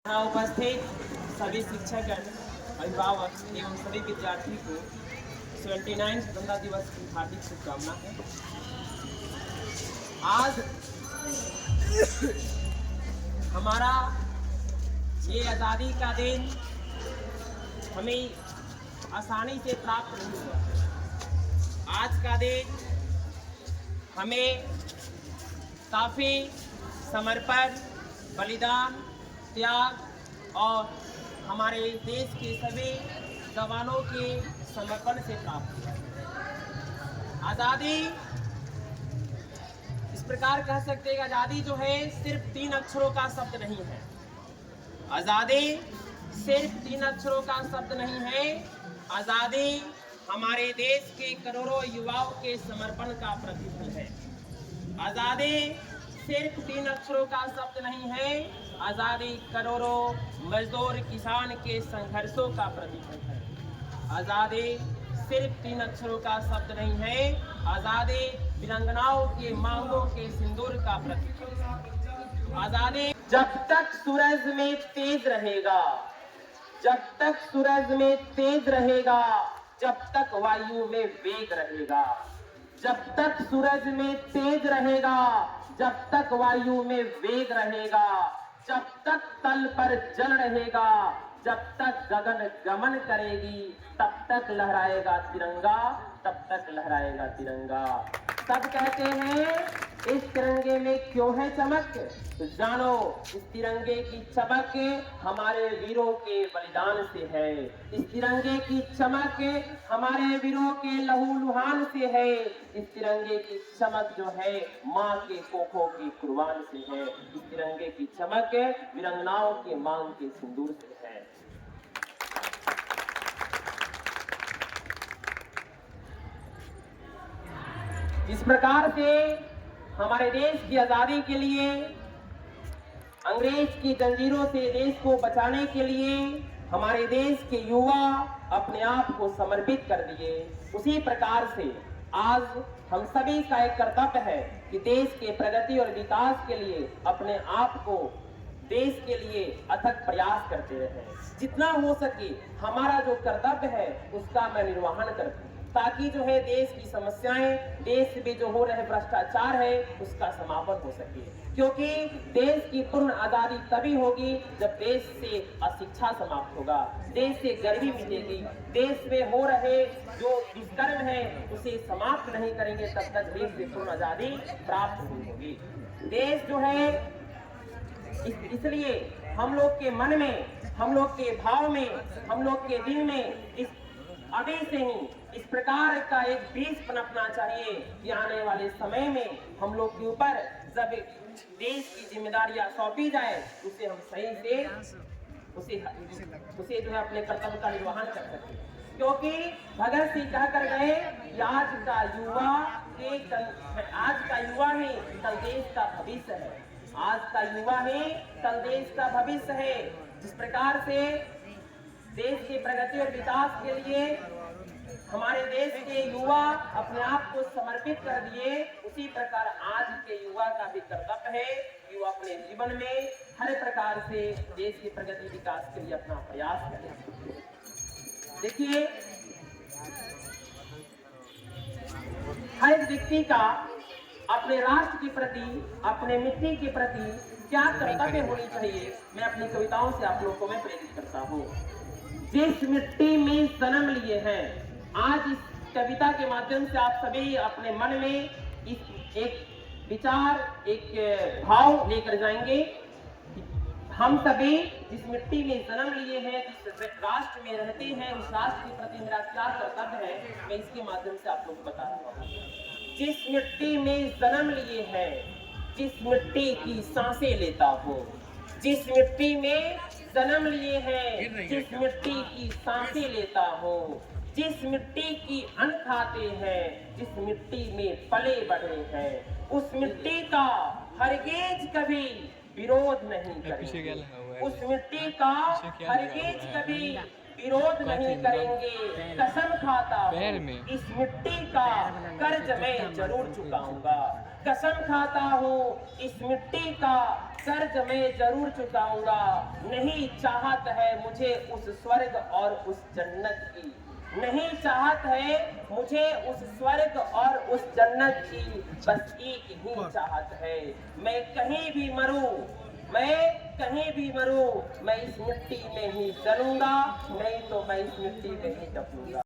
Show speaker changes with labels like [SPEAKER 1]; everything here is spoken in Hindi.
[SPEAKER 1] यहाँ उपस्थित सभी शिक्षक अभिभावक एवं सभी विद्यार्थी को 79 स्वतंत्रता दिवस की हार्दिक शुभकामनाएं हैं। आज हमारा ये आज़ादी का दिन हमें आसानी से प्राप्त नहीं हुआ। आज का दिन हमें काफ़ी समर्पण, बलिदान, त्याग और हमारे देश के सभी जवानों के समर्पण से प्राप्त हुआ। आज़ादी इस प्रकार कह सकते हैं, आज़ादी जो है सिर्फ 3 अक्षरों का शब्द नहीं है। आज़ादी सिर्फ 3 अक्षरों का शब्द नहीं है। आज़ादी हमारे देश के करोड़ों युवाओं के समर्पण का प्रतिफल है। आज़ादी सिर्फ 3 अक्षरों का शब्द नहीं है। आज़ादी करोड़ों मजदूर किसान के संघर्षों का प्रतिफल है। आज़ादी सिर्फ 3 अक्षरों का शब्द नहीं है। आज़ादी वीरांगनाओं के मांगों के सिंदूर का प्रतिफल है। आज़ादी जब तक सूरज में तेज रहेगा, जब तक सूरज में तेज रहेगा, जब तक वायु में वेग रहेगा, जब तक सूरज में तेज रहेगा, जब तक वायु में वेग रहेगा, जब तक तल पर जल रहेगा, जब तक गगन गमन करेगी, तब तक लहराएगा तिरंगा, तब तक लहराएगा तिरंगा। सब कहते हैं इस तिरंगे में क्यों है चमक, तो जानो इस तिरंगे की चमक हमारे वीरों के बलिदान से है। इस तिरंगे की चमक हमारे वीरों के लहू लुहान से है। इस तिरंगे की चमक जो है माँ के कोखों की कुर्बान से है। इस तिरंगे की चमक वीरांगनाओं के मांग के सिंदूर से है। इस प्रकार से हमारे देश की आजादी के लिए, अंग्रेज की जंजीरों से देश को बचाने के लिए हमारे देश के युवा अपने आप को समर्पित कर दिए। उसी प्रकार से आज हम सभी का एक कर्तव्य है कि देश के प्रगति और विकास के लिए अपने आप को देश के लिए अथक प्रयास करते रहे। जितना हो सके हमारा जो कर्तव्य है उसका मैं निर्वहन करती हूँ, ताकि जो है देश की समस्याएं, देश में जो हो रहे भ्रष्टाचार है उसका समापन हो सके। क्योंकि देश की पूर्ण आजादी तभी होगी जब देश से अशिक्षा समाप्त होगा, देश से गरीबी मिटेगी, देश में हो रहे जो दुष्कर्म है उसे समाप्त नहीं करेंगे तब तक देश से पूर्ण आजादी प्राप्त नहीं होगी। देश जो है इसलिए हम लोग के मन में, हम लोग के भाव में, हम लोग के दिल में इस अभी से ही इस प्रकार का एक बीज पनपना चाहिए कि आने वाले समय में हम लोग के ऊपर जब देश की जिम्मेदारियां सौंपी जाए उसे हम सही से उसे जो है अपने कर्तव्य का निर्वहन कर सके। क्योंकि भगत सिंह कह कर गए कि आज का युवा ही कल देश का भविष्य है। आज का युवा ही कल देश का भविष्य है। जिस प्रकार से देश की प्रगति और विकास के लिए हमारे देश के युवा अपने आप को समर्पित कर दिए, उसी प्रकार आज के युवा का भी कर्तव्य है कि वो अपने जीवन में हर प्रकार से देश की प्रगति विकास के लिए अपना प्रयास करें। देखिए, हर एक व्यक्ति का अपने राष्ट्र के प्रति, अपने मिट्टी के प्रति क्या कर्तव्य होनी चाहिए, मैं अपनी कविताओं से आप लोगों को मैं प्रेरित करता हूँ। जिस मिट्टी में जन्म लिए हैं, आज इस कविता के माध्यम से आप सभी अपने मन में इस एक विचार, एक भाव लेकर जाएंगे। हम सभी जिस मिट्टी में जन्म लिए हैं, जिस राष्ट्र में रहते हैं, उस राष्ट्र के प्रति मेरा क्या कर्तव्य है, मैं इसके माध्यम से आप लोगों को बता रहा हूँ। जिस मिट्टी में जन्म लिए हैं, जिस मिट्टी की सांसें लेता हूँ, जिस मिट्टी में जन्म लिए हैं, जिस मिट्टी की सांसें लेता हूँ, जिस मिट्टी की अन्न खाते हैं, जिस मिट्टी में पले बढ़े हैं, उस मिट्टी का हरगिज कभी विरोध नहीं करेंगे। उस मिट्टी का हरगिज कभी विरोध नहीं करेंगे। कसम खाता हूँ इस मिट्टी का कर्ज मैं जरूर चुकाऊंगा। कसम खाता हूँ इस मिट्टी का कर्ज मैं जरूर चुकाऊंगा। नहीं चाहत है मुझे उस स्वर्ग और उस जन्नत की, नहीं चाहत है मुझे उस स्वर्ग और उस जन्नत की, बस एक ही चाहत है, मैं कहीं भी मरूं, मैं कहीं भी मरूं, मैं इस मिट्टी में ही जलूंगा, नहीं तो मैं इस मिट्टी में ही दफनूंगा।